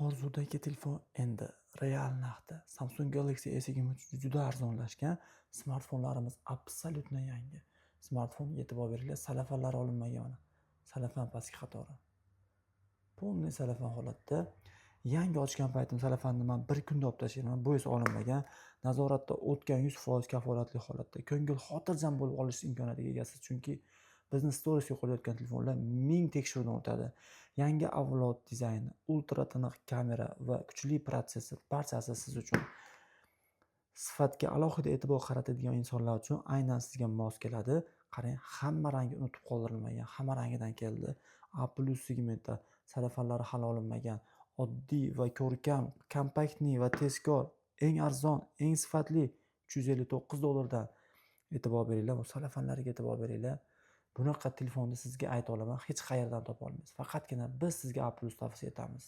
Orzudagi telefon endi real narxda. Samsung Galaxy S23 juda arzonlashgan. Smartfonlarimiz absolyutno yangi. Smartfon e'tibor beringlar, salafanlari olinmagan. Salafan pastki qatori. Полный salafan holatda. Yangi ochgan paytim salafanni men bir kunda olib tashlayman. Bu esa olinmagan. Nazoratda o'tgan 100% kafolatli holatda. Ko'ngil xotirjam bo'lib olish imkoniyatiga egasiz. Chunki bizni storiesga qo'yayotgan telefonlar 1000 tekshiruvdan o'tadi. Yangi avlod dizayni, ultra tiniq kamera va kuchli protsessor barchasi siz uchun. Sifatga alohida e'tibor qaratadigan insonlar uchun aynan sizga mos keladi. Qarang, hamma rangi unutib qoldirilmagan, hamma rangidan keldi. A+ segmentda salafanlari hali olinmagan, oddiy va ko'rkam, kompaktli va tezkor, eng arzon, eng sifatli $359 e'tibor beringlar, bu salafanlarga e'tibor beringlar. Bunaqa telefonni sizga ayta olaman, hech qayerdan topa olmaysiz. Faqatgina biz sizga A+ tavsiya etamiz.